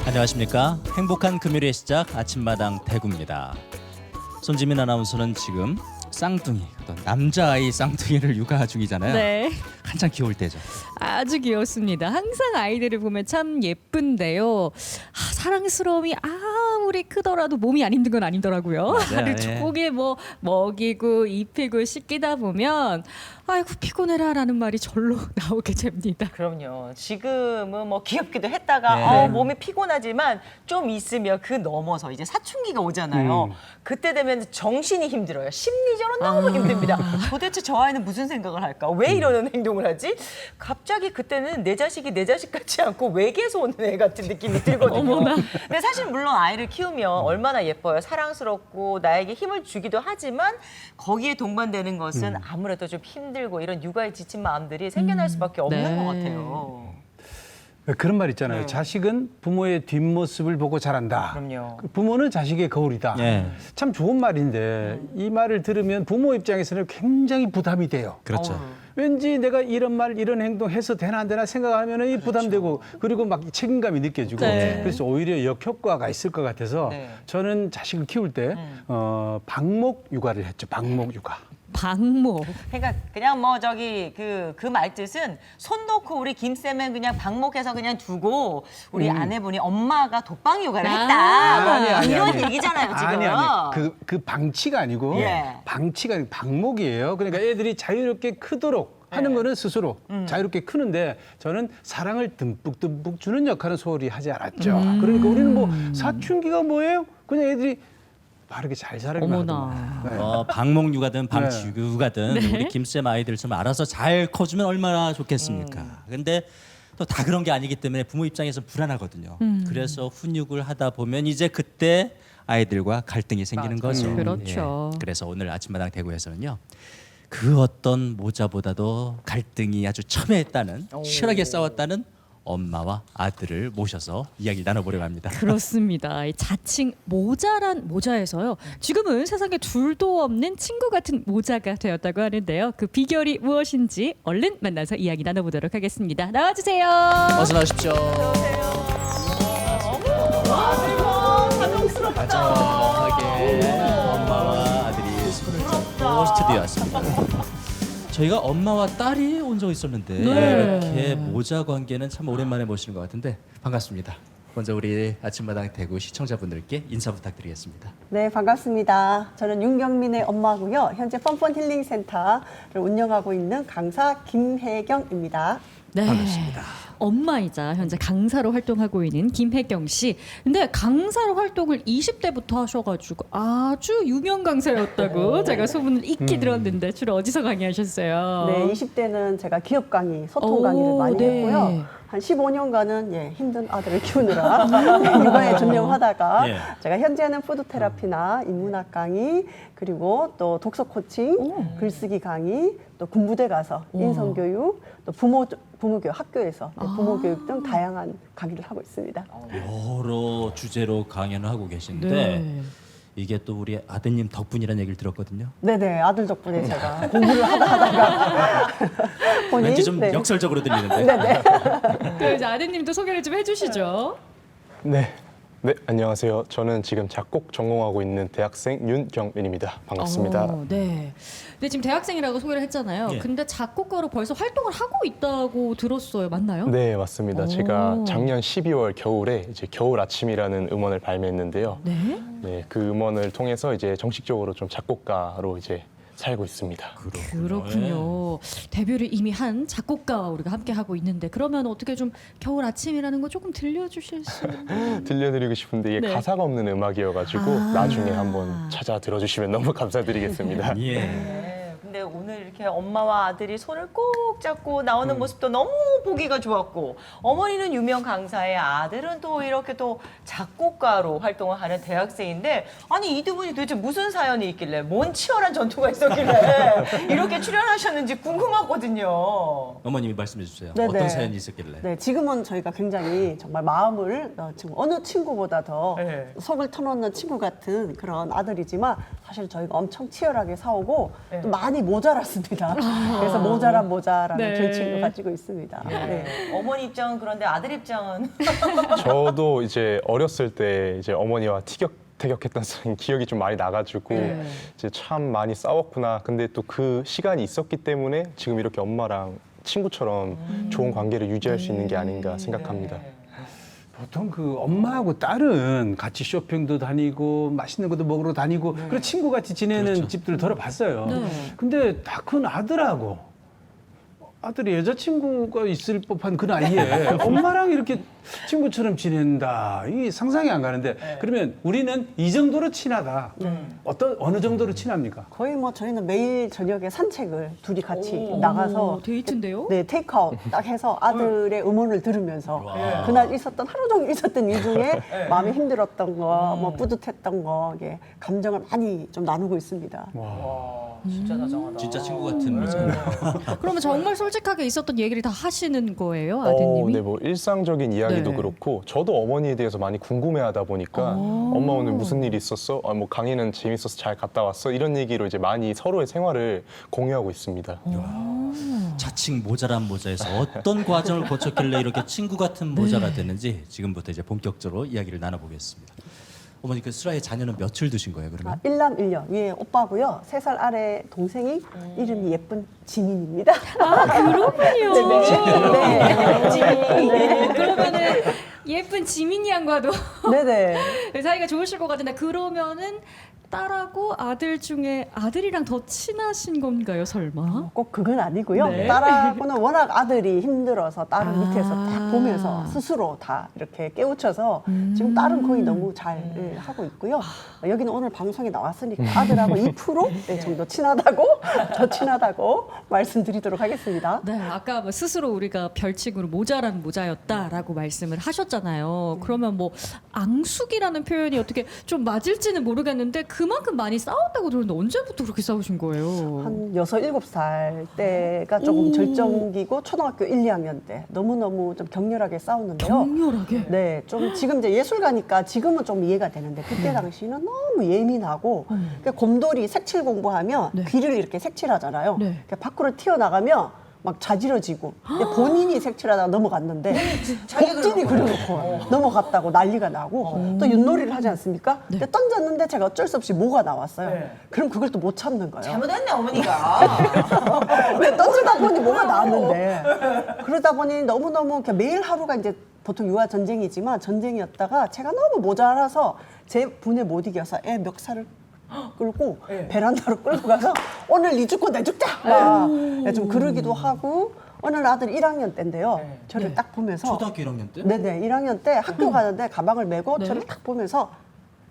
안녕하십니까. 행복한 금요일의 시작 아침마당 대구입니다. 손지민 아나운서는 지금 쌍둥이, 어떤 남자아이 쌍둥이를 육아 중이잖아요. 네, 한창 귀여울 때죠. 아주 귀엽습니다. 항상 아이들을 보면 참 예쁜데요. 사랑스러움이 아무리 크더라도 몸이 안 힘든 건 아니더라고요. 맞아요, 하루 예. 종일 뭐 먹이고 입히고 씻기다 보면 아이고 피곤해라라는 말이 절로 나오게 됩니다. 그럼요. 지금은 뭐 귀엽기도 했다가 네. 몸이 피곤하지만 좀 있으면 그 넘어서 이제 사춘기가 오잖아요. 그때 되면 정신이 힘들어요. 심리적으로 너무 힘듭니다. 도대체 저 아이는 무슨 생각을 할까? 왜 이러는 행동을 하지? 갑자기 그때는 내 자식이 내 자식 같지 않고 외계에서 오는 애 같은 느낌이 들거든요. 근데 사실 물론 아이를 키우면 얼마나 예뻐요. 사랑스럽고 나에게 힘을 주기도 하지만 거기에 동반되는 것은 아무래도 좀 힘들고 이런 육아에 지친 마음들이 생겨날 수밖에 없는 네. 것 같아요. 그런 말 있잖아요. 네. 자식은 부모의 뒷모습을 보고 자란다. 그럼요. 부모는 자식의 거울이다. 예. 참 좋은 말인데 이 말을 들으면 부모 입장에서는 굉장히 부담이 돼요. 그렇죠. 왠지 내가 이런 말, 이런 행동 해서 되나 안 되나 생각하면 이 부담되고 그리고 막 책임감이 느껴지고 네. 그래서 오히려 역효과가 있을 것 같아서 네. 저는 자식을 키울 때 방목 육아를 했죠. 방목 육아. 방모. 그러니까 그냥 뭐 저기 그 말 뜻은 손 놓고 우리 김쌤은 그냥 방목해서 그냥 두고 우리 아내분이 엄마가 독방 육아를 했다. 뭐 아니, 이런 아니. 얘기잖아요 지금. 아니. 그 방치가 아니고 예. 방치가 아니고 방목이에요. 그러니까 애들이 자유롭게 크도록 하는 거는 스스로 자유롭게 크는데 저는 사랑을 듬뿍듬뿍 주는 역할은 소홀히 하지 않았죠. 그러니까 우리는 뭐 사춘기가 뭐예요? 그냥 애들이 바르게 잘 자라기만 어머나. 하더만. 방목 육아든 방치 육아든 우리 김쌤 아이들처럼 알아서 잘 커주면 얼마나 좋겠습니까. 근데 또 다 그런 게 아니기 때문에 부모 입장에서 불안하거든요. 그래서 훈육을 하다 보면 이제 그때 아이들과 갈등이 생기는 거죠. 그렇죠. 예. 그래서 오늘 아침마당 대구에서는요. 그 어떤 모자보다도 갈등이 아주 첨예했다는, 치열하게 싸웠다는 엄마와 아들을 모셔서 이야기 나눠보려고 합니다. 그렇습니다. 이 자칭 모자란 모자에서요. 지금은 세상에 둘도 없는 친구 같은 모자가 되었다고 하는데요. 그 비결이 무엇인지 얼른 만나서 이야기 나눠보도록 하겠습니다. 나와주세요. 어서 나오십시오. 다정하게 엄마와 아들이 손을 잡고 스튜디오에 왔습니다. 저희가 엄마와 딸이 온 적 있었는데 네. 이렇게 모자 관계는 참 오랜만에 모시는 것 같은데 반갑습니다. 먼저 우리 아침마당 대구 시청자분들께 인사 부탁드리겠습니다. 네, 반갑습니다. 저는 윤경민의 엄마고요. 현재 펀펀 힐링 센터를 운영하고 있는 강사 김혜경입니다. 네. 반갑습니다. 엄마이자 현재 강사로 활동하고 있는 김혜경 씨. 근데 강사로 활동을 20대부터 하셔가지고 아주 유명 강사였다고 제가 소문을 익히 들었는데 주로 어디서 강의하셨어요? 네, 20대는 제가 기업 강의, 소통 오, 강의를 많이 네. 했고요. 한 15년간은 힘든 아들을 키우느라 육아에 전념하다가 예. 제가 현재는 푸드 테라피나 인문학 강의 그리고 또 독서 코칭, 글쓰기 강의, 또 군부대 가서 인성교육, 또 부모교육 학교에서 부모교육 등 다양한 강의를 하고 있습니다. 여러 주제로 강연을 하고 계신데 네. 이게 또 우리 아드님 덕분이라는 얘기를 들었거든요. 네네, 아들 덕분에 제가 공부를 하다가 본인 왠지 좀 네. 역설적으로 들리는데. 네네. 그럼 이제 아드님도 소개를 좀 해주시죠. 네. 네, 안녕하세요. 저는 지금 작곡 전공하고 있는 대학생 윤경민입니다. 반갑습니다. 네. 근데 지금 대학생이라고 소개를 했잖아요. 예. 근데 작곡가로 벌써 활동을 하고 있다고 들었어요. 맞나요? 네, 맞습니다. 오. 제가 작년 12월 겨울에 이제 겨울 아침이라는 음원을 발매했는데요. 네. 네, 그 음원을 통해서 이제 정식적으로 좀 작곡가로 이제 살고 있습니다. 그렇군요. 데뷔를 이미 한 작곡가와 우리가 함께 하고 있는데 그러면 어떻게 좀 겨울 아침이라는 거 조금 들려주실 수 있나요? 들려드리고 싶은데 이게 네. 가사가 없는 음악이어가지고 아. 나중에 한번 찾아 들어주시면 너무 감사드리겠습니다. 예. 네. 근데 오늘 이렇게 엄마와 아들이 손을 꼭 잡고 나오는 모습도 너무 보기가 좋았고 어머니는 유명 강사의 아들은 또 이렇게 또 작곡가로 활동을 하는 대학생인데 아니 이 두 분이 도대체 무슨 사연이 있길래 뭔 치열한 전투가 있었길래 이렇게 출연하셨는지 궁금하거든요. 어머님이 말씀해 주세요. 네네. 어떤 사연이 있었길래? 네, 지금은 저희가 굉장히 정말 마음을 지금 어느 친구보다 더 네. 속을 터놓는 친구 같은 그런 아들이지만 사실 저희가 엄청 치열하게 싸우고 네. 또 많이 못 모자랐습니다. 그래서 모자란 모자라는 네. 절친을 가지고 있습니다. 네. 어머니 입장은 그런데 아들 입장은 저도 이제 어렸을 때 이제 어머니와 티격태격했던 기억이 좀 많이 나가지고 네. 이제 참 많이 싸웠구나. 근데 또 그 시간이 있었기 때문에 지금 이렇게 엄마랑 친구처럼 좋은 관계를 유지할 수 있는 게 아닌가 생각합니다. 보통 그 엄마하고 딸은 같이 쇼핑도 다니고 맛있는 것도 먹으러 다니고 그런 친구 같이 지내는 집들을 들어봤어요. 네. 근데 다 큰 아들하고 아들이 여자친구가 있을 법한 그 나이에 엄마랑 이렇게 친구처럼 지낸다. 이게 상상이 안 가는데 그러면 우리는 이 정도로 친하다. 어느 정도로 친합니까? 거의 뭐 저희는 매일 저녁에 산책을 둘이 같이 나가서 데이트인데요? 네, 테이크아웃 딱 해서 아들의 음원을 들으면서 그날 있었던 하루 종일 있었던 일 중에 마음이 힘들었던 거, 뭐 뿌듯했던 거, 예, 감정을 많이 좀 나누고 있습니다. 진짜 다정하다. 진짜 친구 같은 모습. 그러면 정말 솔직하게 있었던 얘기를 다 하시는 거예요, 아드님이? 네, 뭐 일상적인 이야기도 네. 그렇고 저도 어머니에 대해서 많이 궁금해하다 보니까 엄마 오늘 무슨 일이 있었어? 뭐 강의는 재밌어서 잘 갔다 왔어? 이런 얘기로 이제 많이 서로의 생활을 공유하고 있습니다. 자칭 모자란 모자에서 어떤 과정을 거쳤길래 이렇게 친구 같은 모자가 됐는지 지금부터 이제 본격적으로 이야기를 나눠보겠습니다. 어머니 그 슬아의 자녀는 며칠 두신 거예요, 그러면? 일남 1녀 위에 오빠고요. 3살 아래 동생이 이름이 예쁜 지민입니다. 그렇군요. 네. 그러면은 예쁜 지민이 양과도 네네. 사이가 좋으실 것 같은데 그러면은 딸하고 아들 중에 아들이랑 더 친하신 건가요, 설마? 꼭 그건 아니고요. 네. 딸하고는 워낙 아들이 힘들어서 딸을 밑에서 아. 딱 보면서 스스로 다 이렇게 깨우쳐서 지금 딸은 거의 너무 잘 하고 있고요. 여기는 오늘 방송에 나왔으니까 아들하고 2% 정도 친하다고 더 친하다고 말씀드리도록 하겠습니다. 네, 아까 뭐 스스로 우리가 별칭으로 모자란 모자였다라고 말씀을 하셨잖아요. 그러면 뭐 앙숙이라는 표현이 어떻게 좀 맞을지는 모르겠는데 그만큼 많이 싸웠다고 들었는데 언제부터 그렇게 싸우신 거예요? 한 6, 7살 때가 조금 절정기고 초등학교 1, 2학년 때 너무너무 좀 격렬하게 싸웠는데요. 격렬하게? 네, 좀 지금 이제 예술가니까 지금은 좀 이해가 되는데 그때 당시는 너무 예민하고 그러니까 곰돌이 색칠 공부하면 네. 귀를 이렇게 색칠하잖아요. 네. 그러니까 밖으로 튀어나가면 막 자지러지고 근데 본인이 색칠하다가 넘어갔는데 복진이 그려놓고 넘어갔다고 난리가 나고 또 윷놀이를 하지 않습니까? 근데 던졌는데 제가 어쩔 수 없이 뭐가 나왔어요. 그럼 그걸 또 못 참는 거예요. 잘못했네 어머니가. 왜 던지다 보니 뭐가 나왔는데 그러다 보니 너무너무 이렇게 매일 하루가 이제 보통 유아 전쟁이지만 전쟁이었다가 제가 너무 모자라서 제 분에 못 이겨서 애 멱살을 끌고 베란다로 끌고 가서 오늘 니 죽고 내 죽자 막 좀 그러기도 하고 어느 날 아들 1학년 때인데요 저를 딱 보면서 초등학교 1학년 때? 네네 1학년 때 학교 가는데 가방을 메고 저를 딱 보면서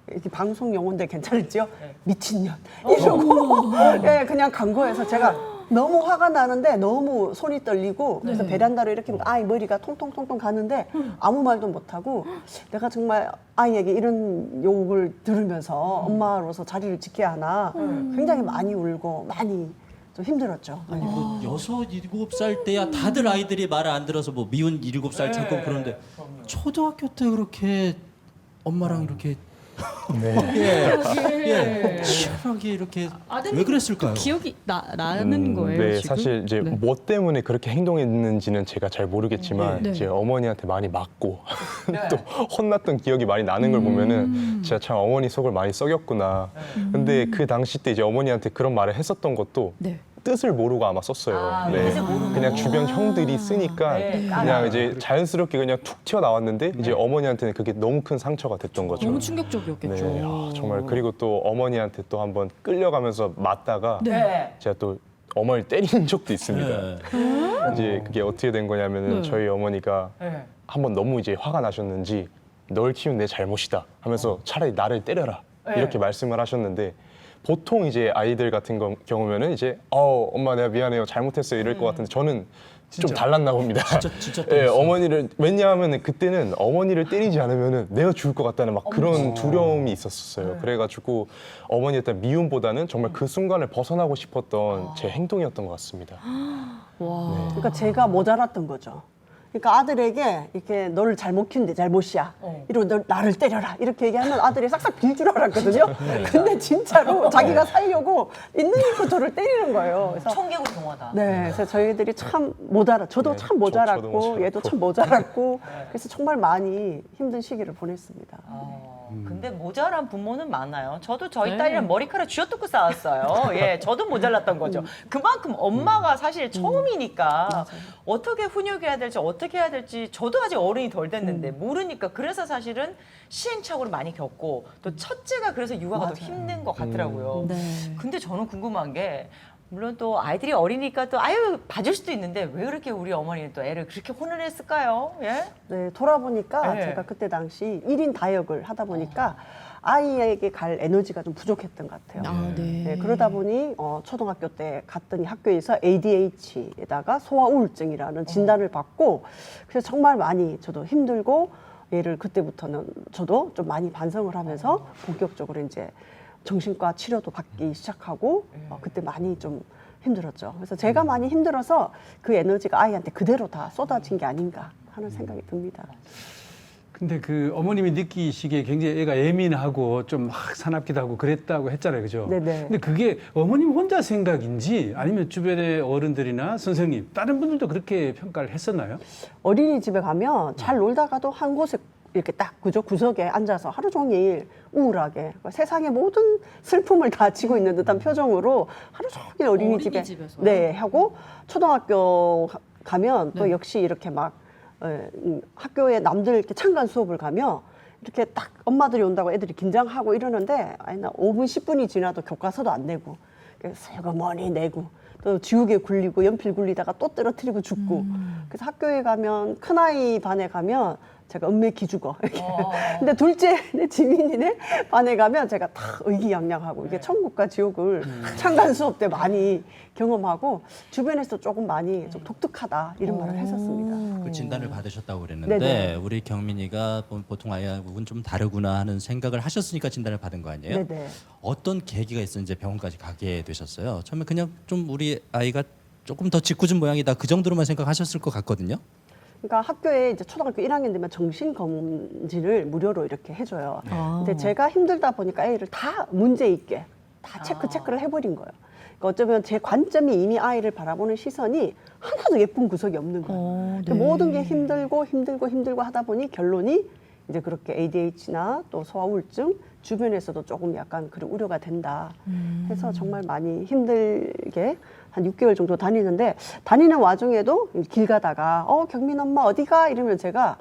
이렇게 방송 용어인데 괜찮을지요? 미친년 이러고 예, 그냥 간 거에서 제가 너무 화가 나는데 너무 손이 떨리고 그래서 베란다로 이렇게 아이 머리가 통통통통 가는데 아무 말도 못하고 내가 정말 아이에게 이런 욕을 들으면서 엄마로서 자리를 지켜야 하나 굉장히 많이 울고 많이 좀 힘들었죠. 아니 뭐 6, 7살 때야 다들 아이들이 말을 안 들어서 뭐 미운 7살 찾고 그러는데 초등학교 때 그렇게 엄마랑 이렇게 예, 치열하게 이렇게 아드님 왜 그랬을까요? 기억이 나는 거예요, 네, 지금? 사실 이제 네. 뭐 때문에 그렇게 행동했는지는 제가 잘 모르겠지만 네. 이제 어머니한테 많이 맞고 또 혼났던 기억이 많이 나는 걸 보면은 제가 참 어머니 속을 많이 썩였구나. 근데 그 당시 때 이제 어머니한테 그런 말을 했었던 것도 네. 뜻을 모르고 아마 썼어요. 네. 뜻을 모르고. 그냥 주변 형들이 쓰니까 네, 그냥 이제 자연스럽게 그냥 툭 튀어나왔는데 이제 어머니한테는 그게 너무 큰 상처가 됐던 거죠. 너무 충격적이었겠죠. 네, 정말 그리고 또 어머니한테 또 한번 끌려가면서 맞다가 네. 제가 또 어머니를 때린 적도 있습니다. 네. 이제 그게 어떻게 된 거냐면은 네. 저희 어머니가 네. 한번 너무 이제 화가 나셨는지 널 키운 내 잘못이다 하면서 차라리 나를 때려라 이렇게 말씀을 하셨는데 보통 이제 아이들 같은 경우면은 이제 엄마 내가 미안해요 잘못했어요 이럴 것 같은데 저는 좀 달랐나 봅니다. 진짜 예, 때렸어요. 어머니를 왜냐하면 그때는 어머니를 때리지 않으면은 내가 죽을 것 같다는 막 그런 두려움이 있었어요. 그래가지고 어머니에 대한 미움보다는 정말 그 순간을 벗어나고 싶었던 제 행동이었던 것 같습니다. 와. 그러니까 제가 모자랐던 거죠. 그러니까 아들에게 이렇게 너를 잘못 키운데 잘못이야. 이러고 너 나를 때려라. 이렇게 얘기하면 아들이 싹싹 빌 줄 알았거든요. 근데 진짜로 자기가 살려고 있는 힘껏 저를 때리는 거예요. 그래서 청개구 동화다. 네, 그래서 저희들이 참 저도 네, 참 저도 모자랐고 모자랐고. 얘도 참 모자랐고 그래서 정말 많이 힘든 시기를 보냈습니다. 근데 모자란 부모는 많아요. 저도 저희 네. 딸이랑 머리카락 쥐어뜯고 싸웠어요. 예, 저도 모자랐던 거죠. 그만큼 엄마가 사실 처음이니까 어떻게 훈육해야 될지 어떻게 해야 될지 저도 아직 어른이 덜 됐는데 모르니까 그래서 사실은 시행착오를 많이 겪고 또 첫째가 그래서 육아가 더 힘든 것 같더라고요. 네. 근데 저는 궁금한 게 물론 또 아이들이 어리니까 또 아유 봐줄 수도 있는데 왜 그렇게 우리 어머니는 또 애를 그렇게 혼을 했을까요? 예? 네, 돌아보니까 네. 제가 그때 당시 1인 다역을 하다 보니까 아이에게 갈 에너지가 좀 부족했던 것 같아요. 아, 네. 네, 그러다 보니 초등학교 때 갔더니 학교에서 ADH에다가 소아 우울증이라는 진단을 받고 그래서 정말 많이 저도 힘들고 얘를 그때부터는 저도 좀 많이 반성을 하면서 본격적으로 이제 정신과 치료도 받기 시작하고 그때 많이 좀 힘들었죠. 그래서 제가 많이 힘들어서 그 에너지가 아이한테 그대로 다 쏟아진 게 아닌가 하는 생각이 듭니다. 근데 그 어머님이 느끼시기에 굉장히 애가 예민하고 좀 막 사납기도 하고 그랬다고 했잖아요. 그죠? 네네. 근데 그게 어머님 혼자 생각인지 아니면 주변의 어른들이나 선생님, 다른 분들도 그렇게 평가를 했었나요? 어린이집에 가면 잘 놀다가도 한 곳에 이렇게 딱 그저 구석에 앉아서 하루 종일 우울하게 세상의 모든 슬픔을 다 지고 있는 듯한 표정으로 하루 종일 어린이집에 어린이집에서요? 네 하고 초등학교 가면 또 네. 역시 이렇게 막 학교에 남들 이렇게 참관 수업을 가면 이렇게 딱 엄마들이 온다고 애들이 긴장하고 이러는데 아니 나 5분 10분이 지나도 교과서도 안 내고 슬그머니 내고 또 지우개 굴리고 연필 굴리다가 또 떨어뜨리고 죽고 그래서 학교에 가면 큰아이 반에 가면 제가 은매 기죽어 근데 둘째 내 지민이네 반에 가면 제가 다 의기양양하고 이게 천국과 지옥을 창간 수업 때 많이 경험하고 주변에서 조금 많이 좀 독특하다 이런 말을 했었습니다. 그 진단을 받으셨다고 그랬는데 네네. 우리 경민이가 보통 아이하고는 좀 다르구나 하는 생각을 하셨으니까 진단을 받은 거 아니에요? 네네. 어떤 계기가 있었는지 병원까지 가게 되셨어요? 처음에 그냥 좀 우리 아이가 조금 더 짓궂은 모양이다 그 정도로만 생각하셨을 것 같거든요. 그러니까 학교에 이제 초등학교 1학년 되면 정신 검진을 무료로 이렇게 해줘요. 아. 근데 제가 힘들다 보니까 애를 다 문제 있게 다 체크를 해버린 거예요. 그러니까 어쩌면 제 관점이 이미 아이를 바라보는 시선이 하나도 예쁜 구석이 없는 거예요. 네. 모든 게 힘들고 하다 보니 결론이 이제 그렇게 ADH나 또 소아 우울증 주변에서도 조금 약간 그런 우려가 된다 해서 정말 많이 힘들게 한 6개월 정도 다니는데 다니는 와중에도 길 가다가 경민 엄마 어디가 이러면 제가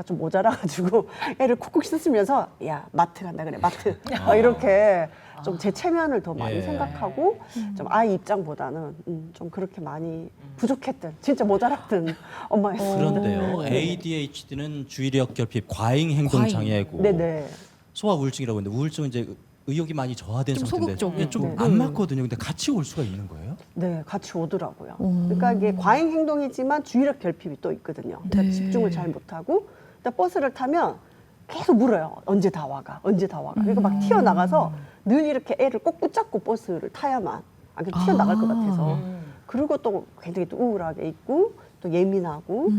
좀 모자라가지고 애를 쿡쿡 씻으면서 야 마트 간다 그래 마트 이렇게 좀 제 체면을 더 많이 예. 생각하고 좀 아이 입장보다는 좀 그렇게 많이 부족했던 진짜 모자랐던 엄마였어요. 그런데요, ADHD는 주의력 결핍, 과잉 행동 과잉. 장애고 네네. 소아 우울증이라고 했는데 우울증은 이제 의욕이 많이 저하된 좀 상태인데 소극적이고. 좀 네. 안 맞거든요. 근데 같이 올 수가 있는 거예요? 네, 같이 오더라고요. 그러니까 이게 과잉 행동이지만 주의력 결핍이 또 있거든요. 그러니까 네. 집중을 잘 못하고 일단 버스를 타면 계속 물어요. 언제 다 와가? 언제 다 와가? 그러니까 막 튀어나가서 늘 이렇게 애를 꼭 붙잡고 버스를 타야만 안 그래도 튀어나갈 것 같아서 그리고 또 굉장히 또 우울하게 있고 또 예민하고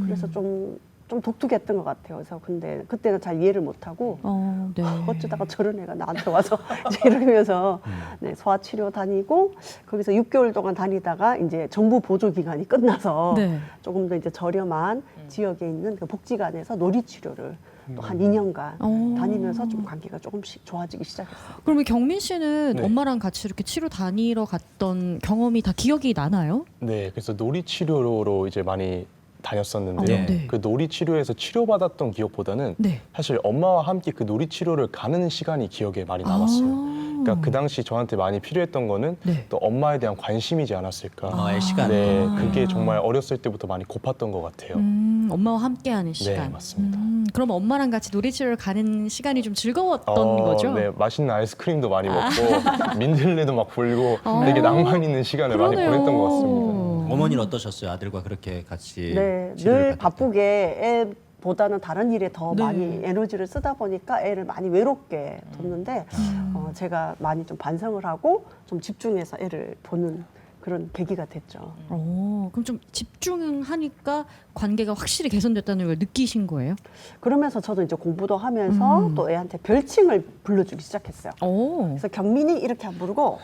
그래서 좀 독특했던 것 같아요. 그래서 근데 그때는 잘 이해를 못하고 네. 어쩌다가 저런 애가 나한테 와서 이제 이러면서 네, 소아치료 다니고 거기서 6개월 동안 다니다가 이제 정부 보조 기간이 끝나서 네. 조금 더 이제 저렴한 지역에 있는 그 복지관에서 놀이치료를 또 한 2년간 다니면서 좀 관계가 조금씩 좋아지기 시작했어요. 그러면 경민 씨는 네. 엄마랑 같이 이렇게 치료 다니러 갔던 경험이 다 기억이 나나요? 네, 그래서 놀이치료로 이제 많이 다녔었는데요. 네. 그 놀이치료에서 치료받았던 기억보다는 네. 사실 엄마와 함께 그 놀이치료를 가는 시간이 기억에 많이 남았어요. 그러니까 그 당시 저한테 많이 필요했던 거는 네. 또 엄마에 대한 관심이지 않았을까. 엄마의 시간. 네, 그게 정말 어렸을 때부터 많이 고팠던 것 같아요. 엄마와 함께하는 시간. 네, 맞습니다. 그럼 엄마랑 같이 놀이치료를 가는 시간이 좀 즐거웠던 거죠? 네, 맛있는 아이스크림도 많이 먹고 민들레도 막 불고 되게 낭만 있는 시간을 많이 그러네요. 보냈던 것 같습니다. 어머니는 어떠셨어요? 아들과 그렇게 같이 네, 치료를 늘 받을 때? 바쁘게 애보다는 다른 일에 더 네. 많이 에너지를 쓰다 보니까 애를 많이 외롭게 뒀는데 제가 많이 좀 반성을 하고 좀 집중해서 애를 보는 그런 계기가 됐죠. 그럼 좀 집중하니까 관계가 확실히 개선됐다는 걸 느끼신 거예요? 그러면서 저도 이제 공부도 하면서 또 애한테 별칭을 불러주기 시작했어요. 그래서 경민이 이렇게 안 부르고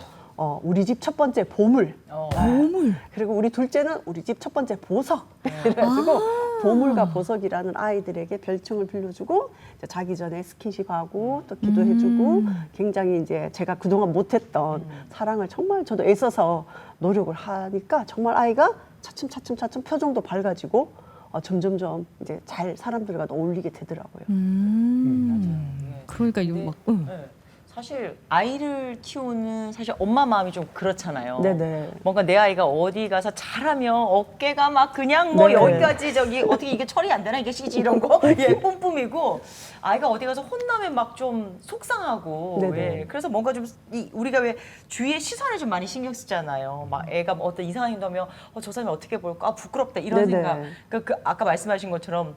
우리 집 첫 번째 보물. 보물. 그리고 우리 둘째는 우리 집 첫 번째 보석. 그래가지고 보물과 보석이라는 아이들에게 별칭을 빌려주고 이제 자기 전에 스킨십하고 또 기도해주고 굉장히 이제 제가 그동안 못했던 사랑을 정말 저도 애써서 노력을 하니까 정말 아이가 차츰 표정도 밝아지고 점점점 이제 잘 사람들과 어울리게 되더라고요. 그러니까 막 네. 사실 아이를 키우는 사실 엄마 마음이 좀 그렇잖아요. 네네. 뭔가 내 아이가 어디 가서 잘하면 어깨가 막 그냥 뭐 네네. 여기까지 저기 어떻게 이게 처리 안 되나 이게 CG 이런 거 예, 뿜뿜이고 아이가 어디 가서 혼나면 막 좀 속상하고 네네. 예, 그래서 뭔가 좀 우리가 왜 주위의 시선을 좀 많이 신경 쓰잖아요. 막 애가 뭐 어떤 이상한 행동하면 저 사람이 어떻게 볼까 부끄럽다 이런 네네. 생각. 그 아까 말씀하신 것처럼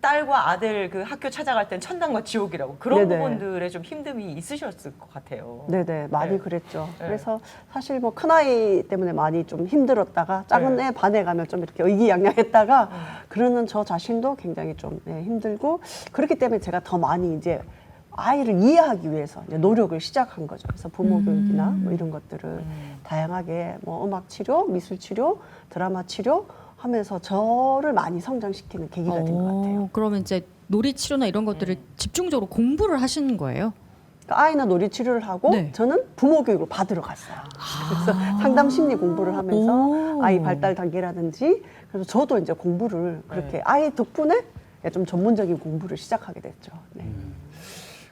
딸과 아들 그 학교 찾아갈 땐 천당과 지옥이라고 그런 네네. 부분들에 좀 힘듦이 있으셨을 것 같아요. 네네, 많이 네. 그랬죠. 네. 그래서 사실 뭐 큰아이 때문에 많이 좀 힘들었다가 작은 네. 애 반에 가면 좀 이렇게 의기양양했다가 그러는 저 자신도 굉장히 좀 힘들고 그렇기 때문에 제가 더 많이 이제 아이를 이해하기 위해서 이제 노력을 시작한 거죠. 그래서 부모 교육이나 뭐 이런 것들을 다양하게 뭐 음악 치료, 미술 치료, 드라마 치료 하면서 저를 많이 성장시키는 계기가 된 것 같아요. 그러면 이제 놀이 치료나 이런 것들을 집중적으로 공부를 하시는 거예요? 그러니까 아이는 놀이 치료를 하고 네. 저는 부모 교육을 받으러 갔어요. 그래서 상담 심리 공부를 하면서 오. 아이 발달 단계라든지 그래서 저도 이제 공부를 그렇게 네. 아이 덕분에 좀 전문적인 공부를 시작하게 됐죠. 네.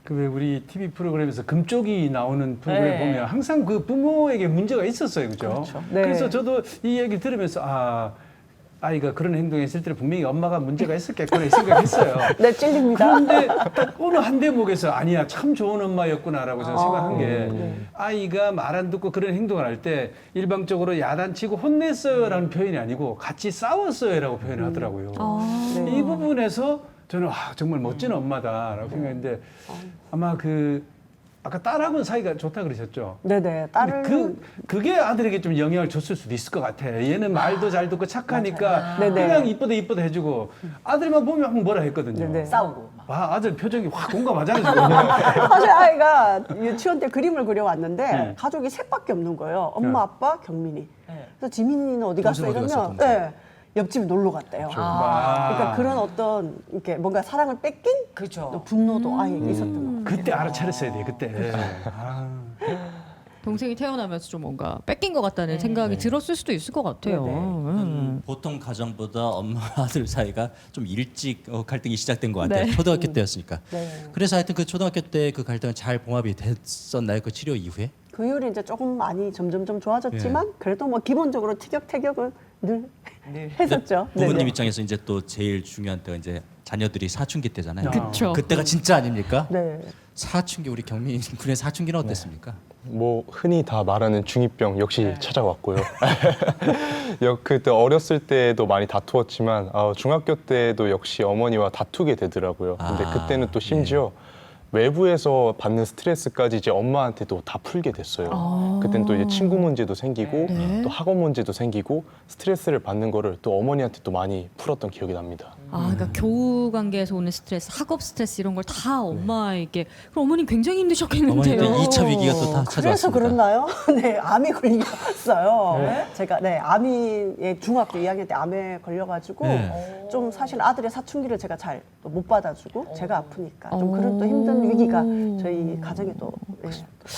그 왜 우리 TV 프로그램에서 금쪽이 나오는 프로그램 네. 보면 항상 그 부모에게 문제가 있었어요, 그죠? 그렇죠. 네. 그래서 저도 이 얘기 들으면서 아이가 그런 행동했을 때 분명히 엄마가 문제가 있었겠구나 이 생각했어요. 네, 찔립니다. 그런데 딱 어느 한 대목에서 아니야 참 좋은 엄마였구나라고 저는 생각한 게 아이가 말 안 듣고 그런 행동을 할 때 일방적으로 야단치고 혼냈어요라는 표현이 아니고 같이 싸웠어요라고 표현을 하더라고요. 네. 이 부분에서 저는 정말 멋진 엄마다라고 생각했는데 아마 아까 딸하고는 사이가 좋다 그러셨죠? 네네, 딸을 그게 아들에게 좀 영향을 줬을 수도 있을 것 같아. 얘는 말도 잘 듣고 착하니까 네네. 그냥 이쁘다 해주고 아들만 보면 한번 뭐라 했거든요. 네네. 싸우고 막. 아들 표정이 확 공감하잖아요. 지금. 사실 아이가 유치원 때 그림을 그려왔는데 네. 가족이 셋밖에 없는 거예요. 엄마, 아빠, 경민이. 네. 그래서 지민이는 어디 갔어? 동생 어디 갔어, 이러면 동생? 네, 옆집 놀러 갔대요. 아. 그러니까 그런 어떤 이렇게 뭔가 사랑을 뺏긴 그죠. 또 분노도 아이에게 있었던 것 같아요. 그때 알아차렸어야 돼. 그때. 동생이 태어나면서 좀 뭔가 뺏긴 것 같다는 생각이 들었을 수도 있을 것 같아요. 네네. 보통 가정보다 엄마 아들 사이가 좀 일찍 갈등이 시작된 것 같아요. 초등학교 때였으니까. 네. 그래서 하여튼 그 초등학교 때 그 갈등은 잘 봉합이 됐었나요? 그 치료 이후에? 그 이후로 이제 조금 많이 점점 좋아졌지만 그래도 뭐 기본적으로 티격태격은 늘 했었죠. 부모님 네네. 입장에서 이제 또 제일 중요한 때가 이제 자녀들이 사춘기 때잖아요. 그쵸. 그때가 진짜 아닙니까? 네. 사춘기 우리 경민 군의 사춘기는 어땠습니까? 뭐 흔히 다 말하는 중2병 역시 찾아왔고요. 그때 어렸을 때도 많이 다투었지만 중학교 때도 역시 어머니와 다투게 되더라고요. 근데 그때는 또 심지어 외부에서 받는 스트레스까지 이제 엄마한테도 다 풀게 됐어요. 그때는 또 이제 친구 문제도 생기고 또 학원 문제도 생기고 스트레스를 받는 거를 또 어머니한테 또 많이 풀었던 기억이 납니다. 그러니까 교우 관계에서 오는 스트레스, 학업 스트레스 이런 걸 다 엄마에게. 그럼 어머님 굉장히 힘드셨겠는데요. 어머니 때 2차 위기가 또 다 그래서 찾아왔습니다. 그랬나요? 네, 암이 걸렸어요. 제가 암이 중학교 2학년 때 암에 걸려가지고 좀 사실 아들의 사춘기를 제가 잘 못 받아주고 제가 아프니까 좀 그런 또 힘든 위기가 저희 가정에 또